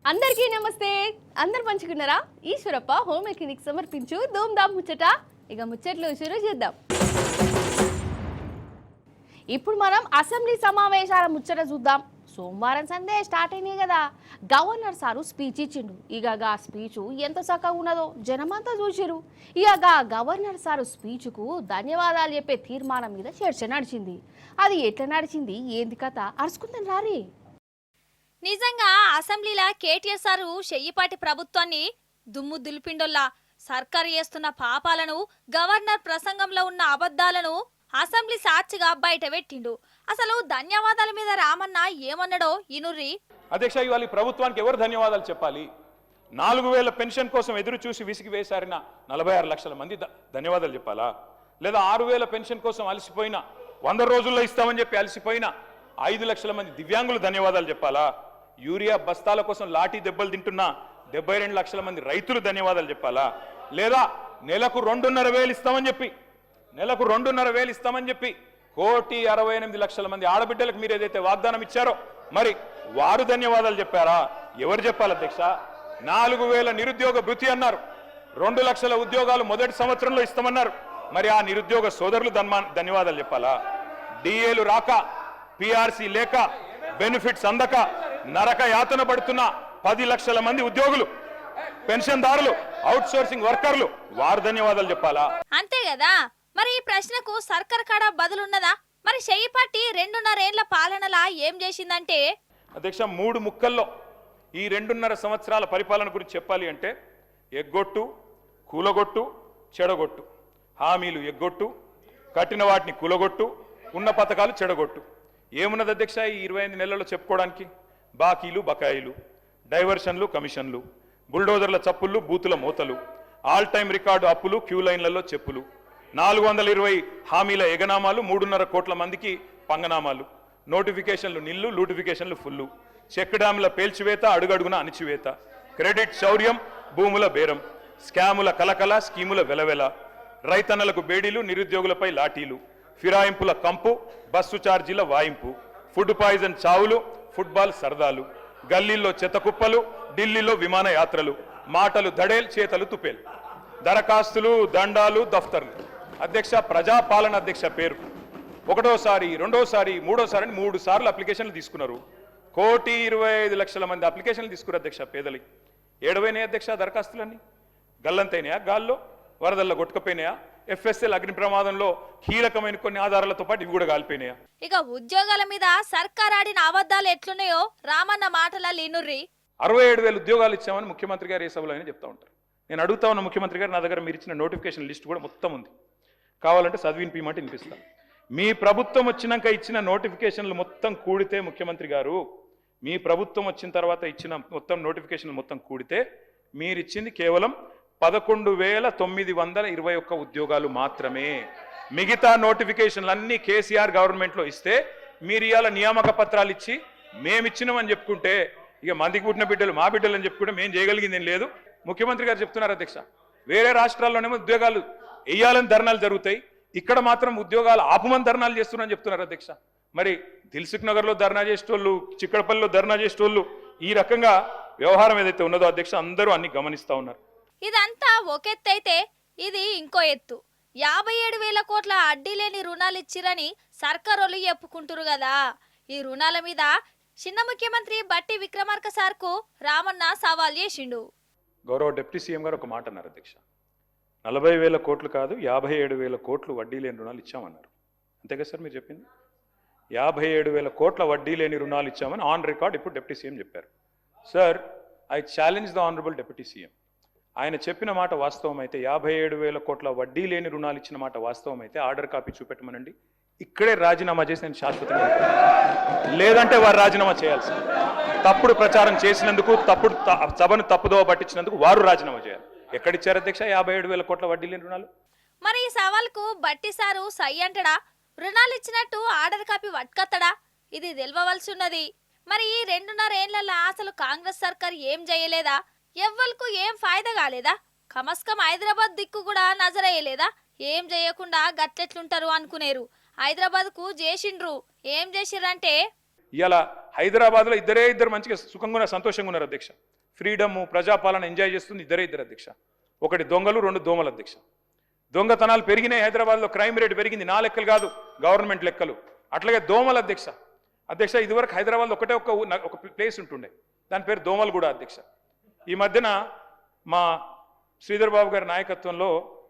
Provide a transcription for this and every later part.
అందరికీ నమస్తే. అందరు మంచుకున్నారా? ఈశ్వరప్ప హోమ్ క్లినిక్ సమర్పించు ధూమ్ ధామ్ ముచ్చట. ఇక ముచ్చట్లు షురూ చేద్దాం. ఇప్పుడు మనం అసెంబ్లీ సమావేశాల ముచ్చట చూద్దాం. సోమవారం సందే స్టార్ట్ అయినాయి కదా. గవర్నర్ సారు స్పీచ్ ఇచ్చిండు. ఇక ఆ స్పీచ్ ఎంత చక్కగా ఉన్నదో జనమంతా చూసిరు. ఇక గవర్నర్ సారు స్పీచ్కు ధన్యవాదాలు చెప్పే తీర్మానం మీద చర్చ నడిచింది. అది ఎట్లా నడిచింది, ఏంది కథ అరుచుకుందాం రారి. నిజంగా అసెంబ్లీలో కేటీఆర్ సారు చెయ్యిపాటి ప్రభుత్వాన్ని దుమ్ము దులిపిండొల్లా సర్కారు చేస్తున్న పాపాలను, గవర్నర్ ప్రసంగంలో ఉన్న అబద్ధాలను అసెంబ్లీ సాక్షిగా బయట పెట్టిండు. అసలు ధన్యవాదాల మీద రామన్న ఏమన్నాడో ఇనుర్రి. అధ్యక్ష, ఇవాళ ప్రభుత్వానికి ఎవరు ధన్యవాదాలు చెప్పాలి? 4000 పెన్షన్ కోసం ఎదురు చూసి విసిగి వేసారిన 46 లక్షల మంది ధన్యవాదాలు చెప్పాలా? లేదా 6000 పెన్షన్ కోసం అలసిపోయిన 100 రోజుల్లో ఇస్తామని చెప్పి అలసిపోయిన 5 లక్షల మంది దివ్యాంగులు ధన్యవాదాలు చెప్పాలా? యూరియా బస్తాల కోసం లాఠీ దెబ్బలు తింటున్న 72 లక్షల మంది రైతులు ధన్యవాదాలు చెప్పాలా? లేదా నెలకు 2,500 ఇస్తామని చెప్పి 1,68,00,000 లక్షల మంది ఆడబిడ్డలకు మీరు ఏదైతే వాగ్దానం ఇచ్చారో మరి వారు ధన్యవాదాలు చెప్పారా? ఎవరు చెప్పాలి అధ్యక్ష? 4,000 నిరుద్యోగ భృతి అన్నారు. 2 లక్షల ఉద్యోగాలు మొదటి సంవత్సరంలో ఇస్తామన్నారు. మరి ఆ నిరుద్యోగ సోదరులు ధన్యవాదాలు చెప్పాలా? డిఏలు రాక, పిఆర్సీ లేక, బెనిఫిట్స్ అందక నరక యాతన పడుతున్న 10 లక్షల మంది ఉద్యోగులు, పెన్షన్దారులు, అవుట్ సోర్సింగ్ వర్కర్లు వారు ధన్యవాదాలు చెప్పాలా? అంతే కదా. మరి ఈ ప్రశ్నకు సర్కార్ కాడ బదులున్నదా? మరి చెయ్యిపాటి 2.5 ఏళ్ల పాలనలా ఏం చేసిందంటే అధ్యక్ష, 3 ముక్కల్లో ఈ 2.5 సంవత్సరాల పరిపాలన గురించి చెప్పాలి అంటే ఎగ్గొట్టు, కూలగొట్టు, చెడగొట్టు. హామీలు ఎగ్గొట్టు, కట్టిన వాటిని కూలగొట్టు, ఉన్న పథకాలు చెడగొట్టు. ఏమున్నది అధ్యక్ష ఈ 25 నెలల్లో చెప్పుకోవడానికి? బాకీలు, బకాయిలు, డైవర్షన్లు, కమిషన్లు, బుల్డోజర్ల చప్పుళ్ళు, బూతుల మూతలు, ఆల్ టైం రికార్డు అప్పులు, క్యూ లైన్లలో చెప్పులు, 420 హామీల ఎగనామాలు, 3.5 కోట్ల మందికి పంగనామాలు, నోటిఫికేషన్లు నిల్లు, లూటిఫికేషన్లు ఫుల్లు, చెక్ డ్యాముల పేల్చివేత, అడుగడుగున అణిచివేత, క్రెడిట్ శౌర్యం, భూముల బేరం, స్కాముల కలకల, స్కీముల వెలవెల, రైతన్నలకు బేడీలు, నిరుద్యోగులపై లాఠీలు, ఫిరాయింపుల కంపు, బస్సు ఛార్జీల వాయింపు, ఫుడ్ పాయిజన్ చావులు, ఫుట్బాల్ సరదాలు, గల్లీల్లో చెత్తకుప్పలు, ఢిల్లీలో విమానయాత్రలు, మాటలు దడేల్, చేతలు తుపేల్, దరఖాస్తులు, దండాలు, దఫ్తర్లు. అధ్యక్ష, ప్రజాపాలన అధ్యక్ష పేరు. 1వ, 2వ, 3వ అని 3 సార్లు అప్లికేషన్లు తీసుకున్నారు. 1,25,00,000 మంది అప్లికేషన్లు తీసుకున్నారు అధ్యక్ష. పేదలి ఏడవైనాయి అధ్యక్ష దరఖాస్తులన్నీ. గల్లంతైనాయా? గాల్లో వరదల్లో కొట్టుకపోయినాయా? ఎఫ్ఎస్ఎల్ అగ్ని ప్రమాదంలో కీలకమైన కొన్ని ఆధారాలతో పాటు ఇవి కూడా కాలిపోయినాయా? ఇక ఉద్యోగాల మీద సర్కార్ ఆడిన అబద్ధాలు ఎట్లున్నాయో రామన్న మాటల లీనుర్రి. 67,000 ఉద్యోగాలు ఇచ్చామని ముఖ్యమంత్రి గారు ఏ సభలో అయినా చెప్తా ఉంటారు. నేను అడుగుతా ఉన్న ముఖ్యమంత్రి గారు, నా దగ్గర మీరు ఇచ్చిన నోటిఫికేషన్ లిస్ట్ కూడా మొత్తం ఉంది, కావాలంటే చదివినిపిమంటే వినిపిస్తాను. మీ ప్రభుత్వం వచ్చినాక ఇచ్చిన నోటిఫికేషన్లు మొత్తం కూడితే ముఖ్యమంత్రి గారు, మీ ప్రభుత్వం వచ్చిన తర్వాత ఇచ్చిన మొత్తం నోటిఫికేషన్లు మొత్తం కూడితే మీరిచ్చింది కేవలం 11,921 ఉద్యోగాలు మాత్రమే. మిగతా నోటిఫికేషన్లు అన్నీ కేసీఆర్ గవర్నమెంట్లో ఇస్తే మీరు ఇవాళ నియామక పత్రాలు ఇచ్చి మేమిచ్చినామని చెప్పుకుంటే, ఇక మందికి పుట్టిన బిడ్డలు మా బిడ్డలు అని చెప్పుకుంటే మేము చేయగలిగింది ఏం లేదు. ముఖ్యమంత్రి గారు చెప్తున్నారు అధ్యక్ష, వేరే రాష్ట్రాల్లోనేమో ఉద్యోగాలు వేయాలని ధర్నాలు జరుగుతాయి, ఇక్కడ మాత్రం ఉద్యోగాలు ఆపమని ధర్నాలు చేస్తున్నారని చెప్తున్నారు అధ్యక్ష. మరి దిల్సుఖ్ నగర్లో ధర్నా చేసేటోళ్ళు, చిక్కడపల్లిలో ధర్నా చేసేటోళ్ళు, ఈ రకంగా వ్యవహారం ఏదైతే ఉన్నదో అధ్యక్ష అందరూ అన్ని గమనిస్తూ ఉన్నారు. ఇదంతా ఒకెత్తైతే ఇది ఇంకో ఎత్తు. 57,000 కోట్ల అడ్డీ లేని రుణాలు ఇచ్చిరని సర్కారోళ్ళు చెప్పుకుంటారు కదా. ఈ రుణాల మీద చిన్న ముఖ్యమంత్రి బట్టి విక్రమార్క సార్కు రామన్న సవాల్ చేసిండు. గౌరవ డిప్యూటీ సీఎం గారు ఒక మాట అన్నారు అధ్యక్ష, 40,000 కోట్లు కాదు 57,000 కోట్లు వడ్డీ లేని రుణాలు ఇచ్చామన్నారు. అంతేగా సార్ మీరు చెప్పింది? 57,000 కోట్ల వడ్డీ లేని రుణాలు ఇచ్చామని ఆన్ రికార్డ్ ఇప్పుడు డిప్యూటీ సీఎం చెప్పారు. Sir, I challenge the honourable deputy CM. ఆయన చెప్పిన మాట వాస్తవం అయితే, 57,000 కోట్ల వడ్డీ లేని రుణాలు ఇచ్చిన మాట వాస్తవం అయితే ఆర్డర్ కాపీ చూపెట్టమనండి. ఇక్కడే రాజీనామా చేసి నేను శాశ్వతంగా, లేదంటే వారు రాజీనామా చేయాల్సి, తప్పుడు ప్రచారం చేసినందుకు, తప్పుడు సభను తప్పుదోవ పట్టించినందుకు వారు రాజీనామా చేయాలి. ఎక్కడిచ్చారు అధ్యక్ష 57,000 కోట్ల వడ్డీ లేని రుణాలు? మరి ఈ సవాల్కు బట్టి సారు సై అంటడా? రుణాలు ఇచ్చినట్టు ఆర్డర్ కాపీ వట్కత్తడా? ఇది తెలవవలసి ఉన్నది. మరి ఈ 2.5 ఏళ్లలో అసలు కాంగ్రెస్ సర్కార్ ఏం చేయలేదా? ఎవ్వలకు ఏం ఫాయిదా కాలేదా? కమస్కం హైదరాబాద్ దిక్కు కూడా నజరయ్యలేదా? ఏం చేయకుండా గట్లెట్లుంటారు అనుకునేరు. హైదరాబాద్ కు చేసిండ్రు. ఏం చేసిర్రంటే ఇలా హైదరాబాద్లో ఇద్దరు మంచిగా సుఖంగా సంతోషంగా ఉన్నారు అధ్యక్ష. ఫ్రీడమ్ ప్రజాపాలన ఎంజాయ్ చేస్తుంది ఇద్దరు అధ్యక్ష. ఒకటి దొంగలు, రెండు దోమలు అధ్యక్ష. దొంగతనాలు పెరిగినాయి, హైదరాబాద్లో క్రైమ్ రేట్ పెరిగింది, నా లెక్కలు కాదు గవర్నమెంట్ లెక్కలు. అట్లాగే దోమలు అధ్యక్ష. ఇదివరకు హైదరాబాద్లో ఒకటే ఒక ప్లేస్ ఉంటుండే, దాని పేరు దోమలగూడ అధ్యక్ష. ఈ మధ్యన మా శ్రీధర్ బాబు గారి నాయకత్వంలో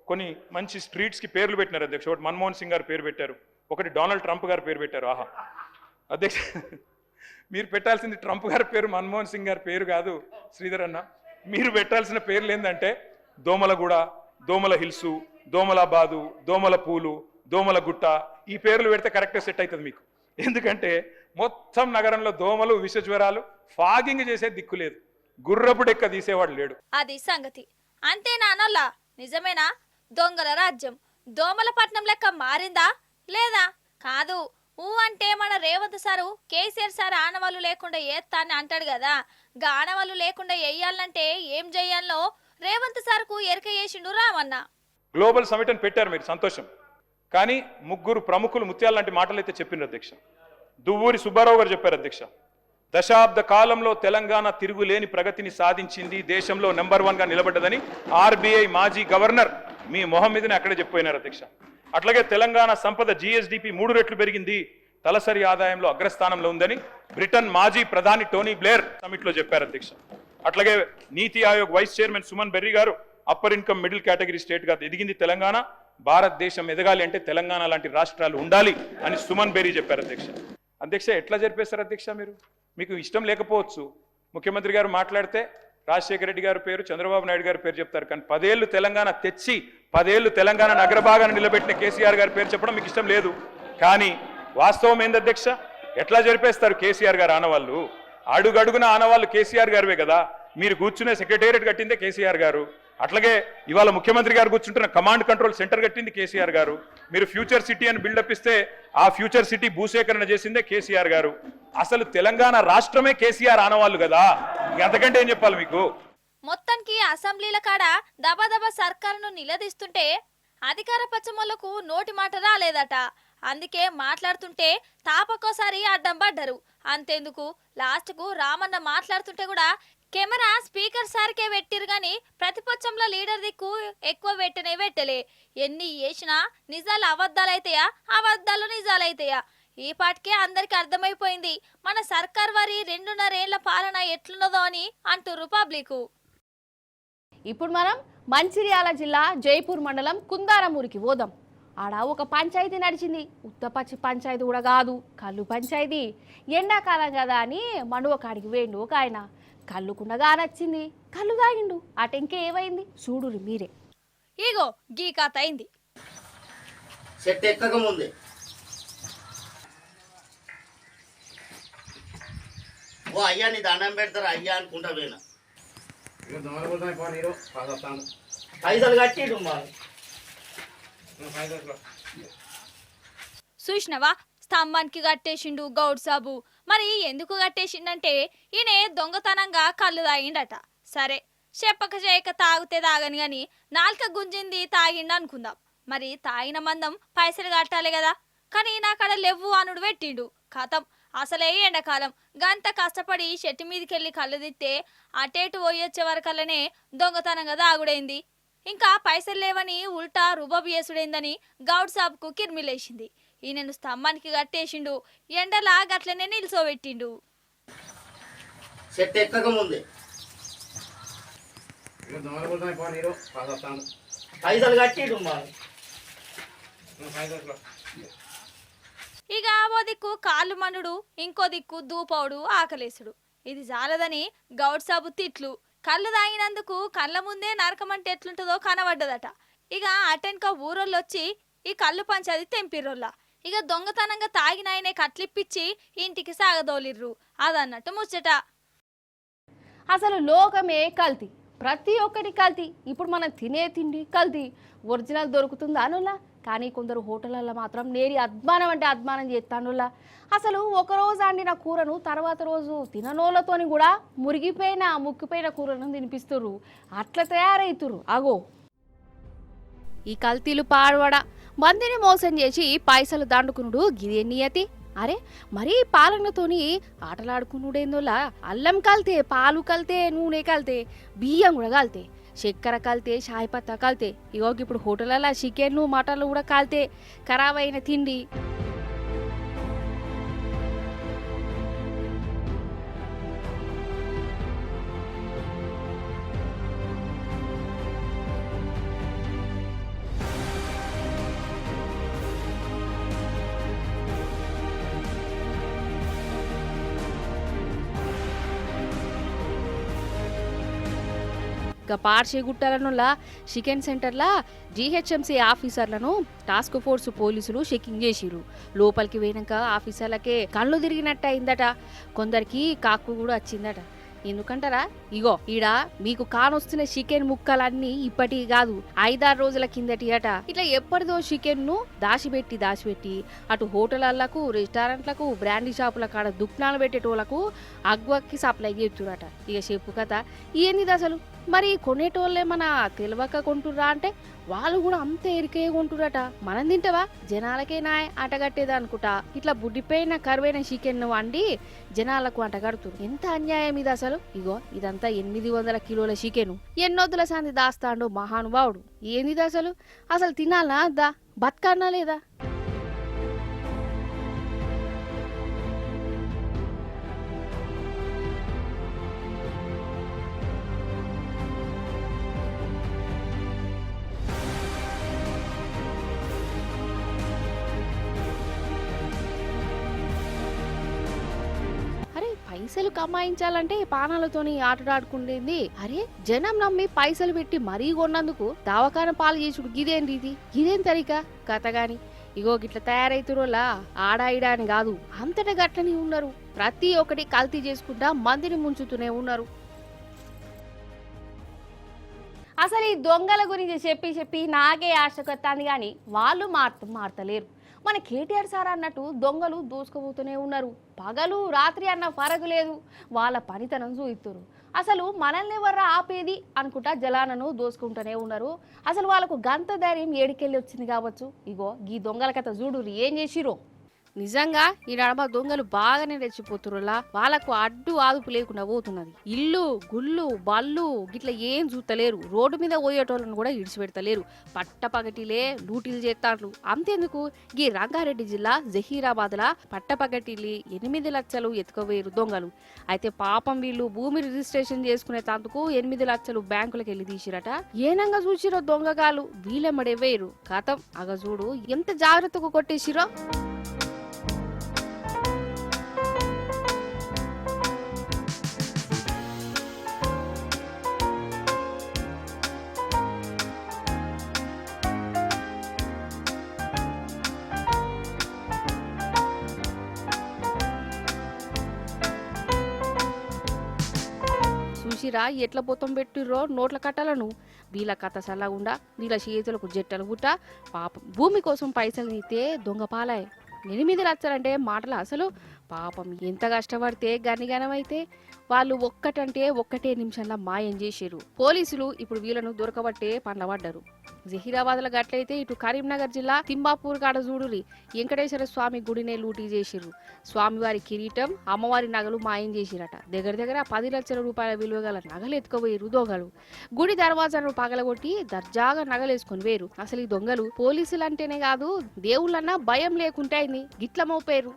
కొన్ని మంచి స్ట్రీట్స్కి పేర్లు పెట్టినారు అధ్యక్ష. ఒకటి మన్మోహన్ సింగ్ గారు పేరు పెట్టారు, ఒకటి డొనాల్డ్ ట్రంప్ గారు పేరు పెట్టారు. ఆహా అధ్యక్ష, మీరు పెట్టాల్సింది ట్రంప్ గారి పేరు, మన్మోహన్ సింగ్ గారి పేరు కాదు శ్రీధర్ అన్న. మీరు పెట్టాల్సిన పేర్లు ఏంటంటే దోమలగూడ, దోమల హిల్సు, దోమలాబాదు, దోమల పూలు, దోమల గుట్ట. ఈ పేర్లు పెడితే కరెక్ట్గా సెట్ అవుతుంది మీకు. ఎందుకంటే మొత్తం నగరంలో దోమలు, విష జ్వరాలు, ఫాగింగ్ చేసే దిక్కు లేదు, గుర్రపు డెక్క తీసేవాడు లేడు. అది సంగతి. అంతేనా అనల్లా? నిజమేనా? దొంగల రాజ్యం దోమల పట్నం లెక్క మారిందా లేదా? కాదు. అంటే మన రేవంత్ సారు కేసీఆర్ సార్ ఆనవాళ్ళు లేకుండా ఏత్తాన్ని అంటాడు కదా. గా ఆనవాళ్ళు లేకుండా వేయాలంటే ఏం చెయ్యాలో రేవంత్ సార్కు ఎరక చేసిండు రామన్న. గ్లోబల్ సమిట్ అని పెట్టారు మీరు, సంతోషం. కానీ ముగ్గురు ప్రముఖులు ముత్యాల లాంటి మాటలు అయితే చెప్పినారు అధ్యక్ష. దువ్వూరి సుబ్బారావు గారు చెప్పారు అధ్యక్ష, దశాబ్ద కాలంలో తెలంగాణ తిరుగులేని ప్రగతిని సాధించింది, దేశంలో నెంబర్ 1గా నిలబడ్డదని ఆర్బీఐ మాజీ గవర్నర్ మీ మొహం మీదనే అక్కడే చెప్పిపోయినారు అధ్యక్ష. అట్లాగే తెలంగాణ సంపద జీఎస్డిపి 3 రెట్లు పెరిగింది, తలసరి ఆదాయంలో అగ్రస్థానంలో ఉందని బ్రిటన్ మాజీ ప్రధాని టోనీ బ్లేర్ సమిట్లో చెప్పారు అధ్యక్ష. అట్లాగే నీతి ఆయోగ్ వైస్ చైర్మన్ సుమన్ బెర్రీ గారు అప్పర్ ఇన్కమ్ మిడిల్ కేటగిరీ స్టేట్గా ఎదిగింది తెలంగాణ, భారతదేశం ఎదగాలి అంటే తెలంగాణ లాంటి రాష్ట్రాలు ఉండాలి అని సుమన్ బెర్రీ చెప్పారు అధ్యక్ష. ఎట్లా జరిపేశారు అధ్యక్ష? మీకు ఇష్టం లేకపోవచ్చు, ముఖ్యమంత్రి గారు మాట్లాడితే రాజశేఖర రెడ్డి గారి పేరు, చంద్రబాబు నాయుడు గారి పేరు చెప్తారు, కానీ 10 ఏళ్ళు తెలంగాణ తెచ్చి 10 ఏళ్ళు తెలంగాణ నగరభాగాన్ని నిలబెట్టిన కేసీఆర్ గారి పేరు చెప్పడం మీకు ఇష్టం లేదు. కానీ వాస్తవం ఏంది అధ్యక్ష? ఎట్లా జరిపేస్తారు కేసీఆర్ గారు ఆనవాళ్ళు? అడుగడుగున ఆనవాళ్ళు కేసీఆర్ గారివే కదా. మీరు కూర్చునే సెక్రటేరియట్ కట్టిందే కేసీఆర్ గారు, అట్లాగే ఇవాళ ముఖ్యమంత్రి గారు కూర్చుంటున్న కమాండ్ కంట్రోల్ సెంటర్ కట్టింది కేసీఆర్ గారు. మీరు ఫ్యూచర్ సిటీ అని బిల్డప్ ఇస్తే ఆ ఫ్యూచర్ సిటీ భూసేకరణ చేసిందే కేసీఆర్ గారు. అసలు తెలంగాణ రాష్ట్రమే కేసీఆర్ ఆనవాళ్ళు కదా, అంతకంటే ఏం చెప్పాలి మీకు? మొత్తానికి అసెంబ్లీల కాడ దబదబా సర్కారును నిలదీస్తుంటే అధికార పచ్చమొలకు నోటి మాట రాలేదట. అందుకే మాట్లాడుతుంటే తాపకోసారి అడ్డం పడ్డరు. అంతేందుకు లాస్ట్కు రామన్న మాట్లాడుతుంటే కూడా కెమెరా స్పీకర్ సార్కే పెట్టిరు గాని ప్రతిపక్షంలో లీడర్ దిక్కు ఎక్కువ పెట్టలే. ఎన్ని చేసినా నిజాలు అబద్ధాలైతాయా, అబద్ధాలు నిజాలైతాయా? ఈ పాటికే అందరికి అర్థమైపోయింది మన సర్కార్ వారి 2.5 ఏళ్ల పాలన ఎట్లున్నదో అని అంటుర్రు పబ్లిక్. ఇప్పుడు మనం మంచిర్యాల జిల్లా జైపూర్ మండలం కుందారమూరికి పోదాం. ఆడ ఒక పంచాయతీ నడిచింది. ఉత్తపచ్చి పంచాయతీ కూడా కాదు, కళ్ళు పంచాయతీ. ఎండాకాలం కదా అని మండువ కాడికి వేయండు ఒక ఆయన. కళ్ళుకుండగా నచ్చింది, కళ్ళు తాగిండు. అటు ఇంకేమైంది చూడురు మీరే. ఇగో గీ కథ అయింది. సెట్ ఎక్కక ముందే ఓ అయ్యా నీ దండం పెడతారు అయ్యా అనుకుంటా పోయినా పైసలు కట్టిడు చూసినవా, స్తంభానికి కట్టేసిండు గౌడ్ సాబు. మరి ఎందుకు కట్టేసిండంటే ఈయన దొంగతనంగా కళ్ళు తాగిండట. సరే చెప్పక చేయక తాగితే తాగని గాని నాలుక గుంజింది తాగిండు అనుకుందాం. మరి తాగిన మందం పైసలు కట్టాలి కదా. కానీ నాకడ లెవ్వు అనుడు పెట్టిండు. కథం అసలే ఎండాకాలం గంత కష్టపడి చెట్టు మీదకెళ్ళి కళ్ళు తిత్తే అటేటు పోయొచ్చే వరకల్లనే దొంగతనంగా తాగుడైంది. ఇంకా పైసలు లేవని ఉల్టా రుబాబు చేసుడైందని గౌడ్ సాబ్కు కిర్మిలేసింది. ఈయనను స్తంభానికి కట్టేసిండు, ఎండలా గట్లనే నిల్చోబెట్టిండు. సెట్ ఎక్కక ముందే పైసలు కట్టిడు ఇక ఓ దిక్కు కాళ్ళు మనుడు, ఇంకో దిక్కు దూపవుడు, ఆకలేసుడు. ఇది జాలదని గౌడ్ సాబు తిట్లు. కళ్ళు తాగినందుకు కళ్ళ ముందే నరకమంటే ఎట్లుంటుందో కనబడ్డదట. ఇక అటెన్క ఊరోళ్ళొచ్చి ఈ కళ్ళు పంచాది తెంపిర్రోళ్ళ. ఇక దొంగతనంగా తాగినాయనే కట్లిప్పిచ్చి ఇంటికి సాగదోలిర్రు. అదన్నట్టు ముచ్చట. అసలు లోకమే కల్తీ, ప్రతి ఒక్కటి కల్తీ. ఇప్పుడు మనం తినే తిండి కల్తీ. ఒరిజినల్ దొరుకుతుందా అనులా? కానీ కొందరు హోటళ్ళల్లో మాత్రం నేరి అద్మానం అంటే అద్మానం చేస్తానులా. అసలు ఒకరోజు వండిన కూరను తర్వాత రోజు తిననోళ్ళతోని కూడా ముక్కిపోయిన కూరను తినిపిస్తుర్రు. అట్లా తయారవుతుర్రు. అగో ఈ కల్తీలు పాడవడ మందిని మోసం చేసి పైసలు దండుకునుడు గిదే నియతి. అరే మరీ పాలనతోని ఆటలాడుకునుడేందోలా అల్లం కలితే పాలు కలితే నూనె కలితే బియ్యం కూడా కలితే చక్కెర కలితే షాయి పత్తా కలితే ఇగో ఇప్పుడు హోటళ్ళలో చికెన్ మటన్లు కూడా కలితే ఖరాబ్ అయిన తిండి. ఇక పార్షిగుట్టాలనులా చికెన్ సెంటర్లా జీహెచ్ఎంసీ ఆఫీసర్లను టాస్క్ ఫోర్స్ పోలీసులు చెకింగ్ చేసిరు. లోపలికి పోయినాక ఆఫీసర్లకే కళ్ళు తిరిగినట్టు అయిందట, కొందరికి కాకు కూడా వచ్చిందట. ఎందుకంటారా, ఇగో ఈడ మీకు కానొస్తున్న చికెన్ ముక్కలన్నీ ఇప్పటి కాదు 5-6 రోజుల కిందటి అట. ఇట్లా ఎప్పటిదో చికెన్ ను దాచిపెట్టి అటు హోటళ్లకు రెస్టారెంట్లకు బ్రాండీ షాపుల కాడ దుకాణాలు పెట్టేటోళ్లకు అగ్వక్కి సప్లై చేస్తురట. ఇక చెప్పు కథ ఏంది అసలు. మరి కొనేటోళ్ళేమన్నా తెలియక కొంటుర్రా అంటే వాళ్ళు కూడా అంత ఎరికే కొంటురట. మనం తింటావా, జనాలకే నాయ అంటగట్టేది అనుకుంటా. ఇట్లా బుడ్డిపోయిన కరువైన చికెన్ వండి జనాలకు అంటగడుతురు. ఎంత అన్యాయం ఇది అసలు. ఇగో ఇదంతా 800 కిలోల చికెను ఎన్నొద్దుల సంది దాస్తాండో మహానుభావుడు. ఏంది అసలు. అసలు తినాలనా అద్దా, బతకన్నా లేదా? పైసలు కమాయించాలంటే పానాలతోని ఆటలాడుకుంటేంది. అరే జనం నమ్మి పైసలు పెట్టి మరీ కొన్నందుకు దావకాన పాలు చేసుడు గిదేంది, ఇదేం తరిక కథ గాని. ఇగో గిట్ల తయారైతురోలా ఆడాయిడా అని కాదు, అంతటా గట్లని ఉన్నారు. ప్రతి ఒక్కటి కల్తీ చేసుకుంటా మందిని ముంచుతూనే ఉన్నారు. అసలు ఈ దొంగల గురించి చెప్పి నాకే ఆశకొత్తాంది కానీ వాళ్ళు మారతలేరు. మన కేటీఆర్ సార్ అన్నట్టు దొంగలు దోసుకుపోతూనే ఉన్నారు. పగలు రాత్రి అన్న ఫరకు లేదు, వాళ్ళ పనితనం చూయిస్తున్నారు. అసలు మనల్ని ఎవర్రా ఆపేది అనుకుంటా జలాలను దోసుకుంటూనే ఉన్నారు. అసలు వాళ్ళకు గంత ధైర్యం ఏడికెళ్ళి వచ్చింది కావచ్చు. ఇగో ఈ దొంగల కథ చూడు ఏం చేసిరో. నిజంగా ఈ నడమ దొంగలు బాగానే రెచ్చిపోతురులా. వాళ్ళకు అడ్డు ఆదుపు లేకుండా పోతున్నది. ఇల్లు గుళ్ళు బళ్ళు గిట్ల ఏం చూస్తలేరు. రోడ్డు మీద పోయేటోళ్ళను కూడా ఇడిచిపెడతలేరు. పట్టపగటిలే లూటీలు చేస్తాండ్రు. అంతేందుకు ఈ రంగారెడ్డి జిల్లా జహీరాబాద్ లా పట్టపగటిలి 8 లక్షలు ఎత్తుకుపోయారు దొంగలు. అయితే పాపం వీళ్ళు భూమి రిజిస్ట్రేషన్ చేసుకునే తందుకు 8 లక్షలు బ్యాంకులకు వెళ్ళి తీసిరట. ఏనంగా చూసిరో దొంగగాలు వీళ్ళెమ్మడే వేరు కథం. అగ చూడు ఎంత జాగ్రత్తగా కొట్టేసిరో. చూసిరా ఎట్ల పొత్తం పెట్టిర్రో నోట్ల కట్టలను. వీళ్ళ కథ సల్లగుండా వీళ్ళ చేతులకు జట్టలు గుట్ట. పాపం భూమి కోసం పైసలు నీతే దొంగ పాలాయ్. 8 లక్షలంటే మాటలు అసలు. పాపం ఎంత కష్టపడితే గనిగనమైతే వాళ్ళు ఒక్కటే నిమిషంలో మాయం చేసిర్రు. పోలీసులు ఇప్పుడు వీళ్ళను దొరకబట్టే పండ్లబడ్డారు. జహీరాబాద్ లో గట్లయితే ఇటు కరీంనగర్ జిల్లా తిమ్మాపూర్ కాడ చూడురి వెంకటేశ్వర స్వామి గుడినే లూటీ చేసిర్రు. స్వామివారి కిరీటం అమ్మవారి నగలు మాయం చేసిరట. దగ్గర 10 లక్షల రూపాయల విలువ గల నగలు ఎత్తుకుపోయారు దొంగలు. గుడి దర్వాజాను పగలగొట్టి దర్జాగా నగలేసుకొని వేరు. అసలు ఈ దొంగలు పోలీసులు అంటేనే కాదు దేవుళ్ళన్నా భయం లేకుంటే అయింది గిట్ల మోపేరు.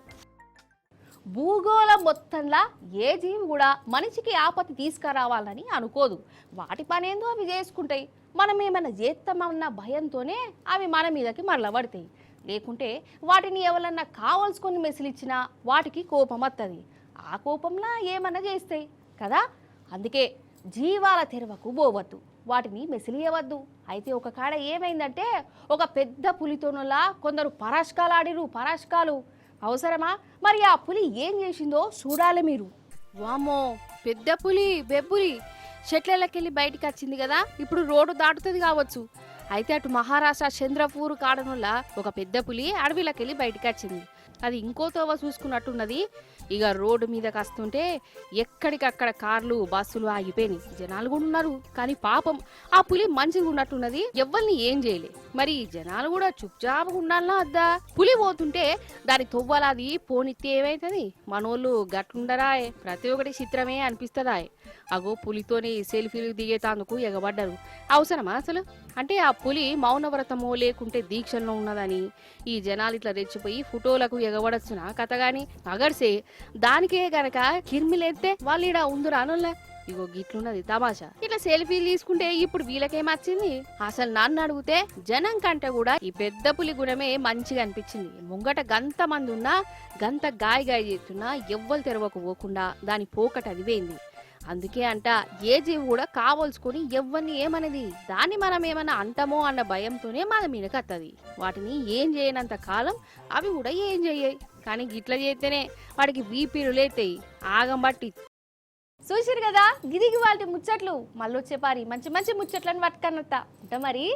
భూగోళం మొత్తంలా ఏ జీవి కూడా మనిషికి ఆపత్తి తీసుకురావాలని అనుకోదు. వాటి పనేందో అవి చేసుకుంటాయి. మనం ఏమైనా చేస్తామన్న భయంతోనే అవి మన మీదకి మరలబడతాయి. లేకుంటే వాటిని ఎవరన్నా కావాల్సుకొని మెసిలిచ్చినా వాటికి కోపం వస్తుంది. ఆ కోపంలా ఏమన్నా చేస్తాయి కదా. అందుకే జీవాల తెరవకు పోవద్దు, వాటిని మెసిలియవద్దు. అయితే ఒక కాడ ఏమైందంటే ఒక పెద్ద పులితోనలా కొందరు పరాష్కాలు ఆడిరు. పరాష్కాలు అవసరమా? మరి ఆ పులి ఏం చేసిందో చూడాలి మీరు. వామో పెద్ద పులి బెబ్బులి చెట్లకెళ్ళి బయటికి వచ్చింది కదా. ఇప్పుడు రోడ్డు దాటుతుంది కావచ్చు. అయితే అటు మహారాష్ట్ర చంద్రపూర్ కాడనుల్ల ఒక పెద్ద పులి అడవిలోకెళ్ళి బయటికి వచ్చింది. అది ఇంకో తోవ చూసుకున్నట్టున్నది. ఇక రోడ్డు మీదకి వస్తుంటే ఎక్కడికక్కడ కార్లు బస్సులు ఆగిపోయినాయి. జనాలు కూడా ఉన్నారు, కానీ పాపం ఆ పులి మంచిగా ఉన్నట్టున్నది, ఎవరిని ఏం చేయలే. మరి జనాలు కూడా చుప్చాపుగా ఉండాలన్నా అద్దా? పులి పోతుంటే దాని తొవ్వలాది పోనిత్తే ఏమైతుంది? మనోళ్ళు గట్లుండరా? ప్రతి ఒక్కటి చిత్రమే అనిపిస్తుందా? అగో పులితోని సెల్ఫీలు దిగేతాందుకు ఎగబడ్డారు. అవసరమా అసలు? అంటే ఆ పులి మౌనవ్రతమో లేకుంటే దీక్షల్లో ఉన్నదని ఈ జనాలు ఇట్లా రెచ్చిపోయి ఫోటోలకు ఎగబడచ్చునా కథ గాని? అగర్సే దానికే గనక కిర్మిలేస్తే వాళ్ళు ఈడ ఉందురానుల్లా. ఇగో గిట్లున్నది తమాషా. ఇట్లా సెల్ఫీలు తీసుకుంటే ఇప్పుడు వీళ్ళకేమొచ్చింది? అసలు నన్ను అడిగితే జనం కంటే కూడా ఈ పెద్ద పులి గుణమే మంచిగా అనిపించింది. ముంగట గంత మంది ఉన్నా గంత గాయ చేస్తున్నా ఎవ్వరు తెరవకు పోకుండా దాని పోకట అది పోయింది. అందుకే అంట ఏ జీవి కూడా కావలసుకొని ఎవరిని ఏమనేది, దాన్ని మనం ఏమన్నా అంటామో అన్న భయంతోనే మన మీదకి వస్తుంది. వాటిని ఏం చేయనంత కాలం అవి కూడా ఏం చెయ్యాయి. కానీ గిట్ల చేస్తేనే వాడికి బీపీలు లేతాయి ఆగం బట్టి. చూసిరు కదా, గిదిగి వాళ్ళ ముచ్చట్లు. మళ్ళీ వచ్చే పారి మంచి మంచి ముచ్చట్లను పట్టుకన్నత్తా ఉంటా మరి.